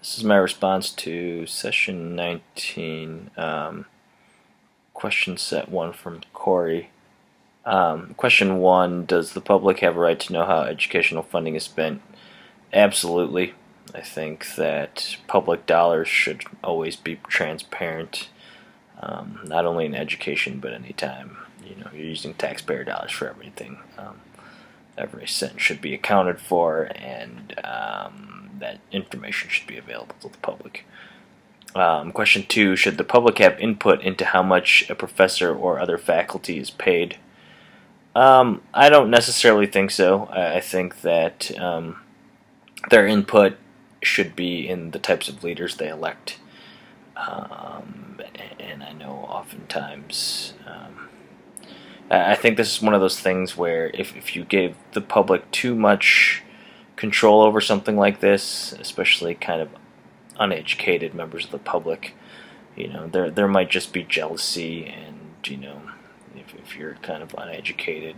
This is my response to session 19, question set 1 from Corey. Question 1, does the public have a right to know how educational funding is spent? Absolutely. I think that public dollars should always be transparent, not only in education but anytime. You're using taxpayer dollars for everything. Every cent should be accounted for, and that information should be available to the public. Question 2, should the public have input into how much a professor or other faculty is paid? I don't necessarily think so. I think that their input should be in the types of leaders they elect. And I know oftentimes, I think this is one of those things where if you gave the public too much control over something like this, especially kind of uneducated members of the public, there might just be jealousy, and if you're kind of uneducated,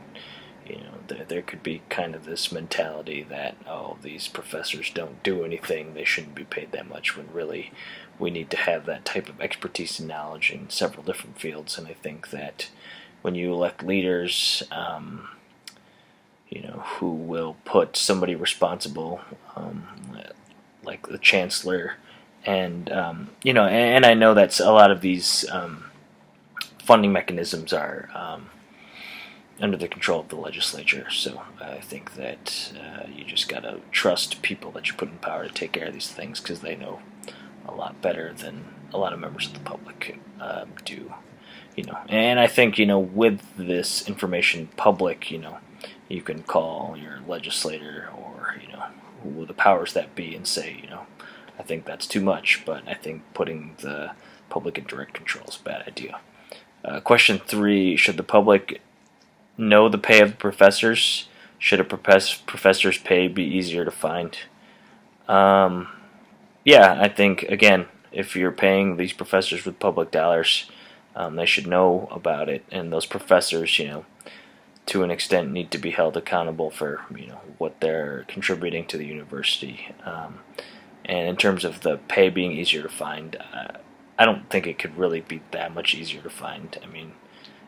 there could be kind of this mentality that, oh, these professors don't do anything, they shouldn't be paid that much, when really we need to have that type of expertise and knowledge in several different fields. And I think that when you elect leaders, who will put somebody responsible, like the chancellor, and and I know that a lot of these funding mechanisms are under the control of the legislature. So I think that you just gotta trust people that you put in power to take care of these things, because they know a lot better than a lot of members of the public do. And I think with this information public, you can call your legislator or who the powers that be and say, I think that's too much, but I think putting the public in direct control is a bad idea. Question 3, should the public know the pay of the professors? Should a professor's pay be easier to find? Yeah, I think, again, if you're paying these professors with public dollars, they should know about it, and those professors, to an extent, need to be held accountable for what they're contributing to the university. And in terms of the pay being easier to find, I don't think it could really be that much easier to find. And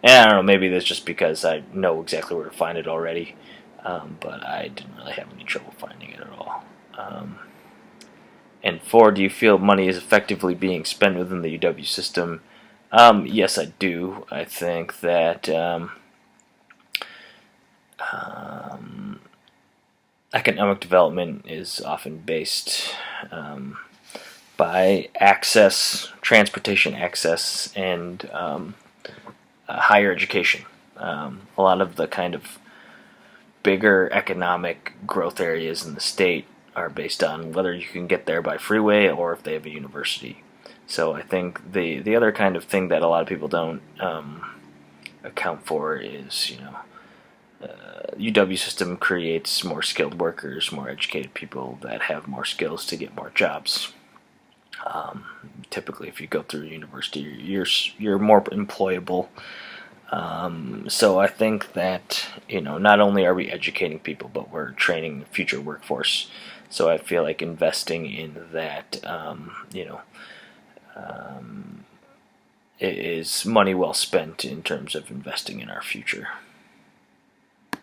I don't know, maybe that's just because I know exactly where to find it already, but I didn't really have any trouble finding it at all. And 4, do you feel money is effectively being spent within the UW system? Yes, I do. I think that economic development is often based by access, transportation access, and higher education. A lot of the kind of bigger economic growth areas in the state are based on whether you can get there by freeway or if they have a university. So I think the other kind of thing that a lot of people don't account for is, UW system creates more skilled workers, more educated people that have more skills to get more jobs. Typically, if you go through university, you're more employable. So I think that not only are we educating people, but we're training the future workforce. So I feel like investing in that, is money well spent in terms of investing in our future.